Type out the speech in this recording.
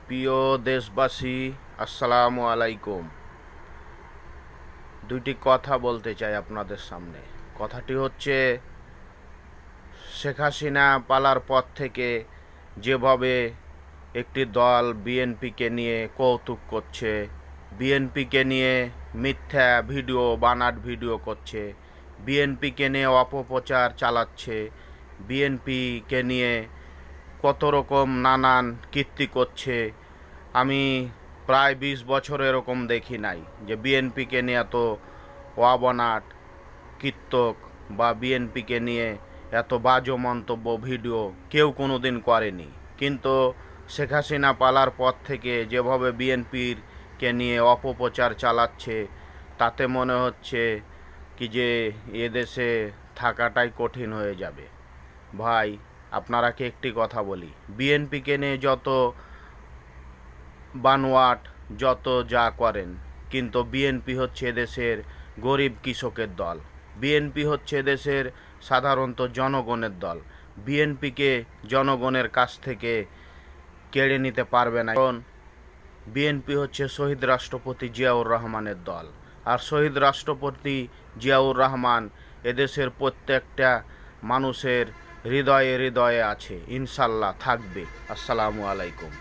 প্রিয় দেশবাসী, আসসালামু আলাইকুম। দুইটি কথা বলতে চাই আপনাদের সামনে। কথাটি হচ্ছে, শেখ হাসিনা পালার পর থেকে যেভাবে একটি দল বিএনপিকে নিয়ে কৌতুক করছে, বিএনপিকে নিয়ে মিথ্যা ভিডিও, বানাট ভিডিও করছে, বিএনপিকে নিয়ে অপপ্রচার চালাচ্ছে, বিএনপিকে নিয়ে কত রকম নানান কীর্তি করছে। আমি প্রায় 20 বছর এরকম দেখি নাই যে বিএনপিকে নিয়ে এত অবনাট কীর্তক বা বিএনপিকে নিয়ে এত বাজে মন্তব্য ভিডিও কেউ কোনো দিন করেনি। কিন্তু শেখ হাসিনা পালার পর থেকে যেভাবে বিএনপিকে নিয়ে অপপ্রচার চালাচ্ছে, তাতে মনে হচ্ছে কি যে এদেশে থাকাটাই কঠিন হয়ে যাবে। ভাই, আপনারাকে একটি কথা বলি, বিএনপিকে নিয়ে যত বানোয়াট, যত যা করেন, কিন্তু বিএনপি হচ্ছে এদেশের গরিব কৃষকের দল। বিএনপি হচ্ছে এদেশের সাধারণত জনগণের দল। বিএনপিকে জনগণের কাছ থেকে কেড়ে নিতে পারবে না, কারণ বিএনপি হচ্ছে শহীদ রাষ্ট্রপতি জিয়াউর রহমানের দল। আর শহীদ রাষ্ট্রপতি জিয়াউর রহমান এদেশের প্রত্যেকটা মানুষের হৃদয়ে হৃদয়ে আছে, ইনশাল্লাহ থাকবে। আসসালামু আলাইকুম।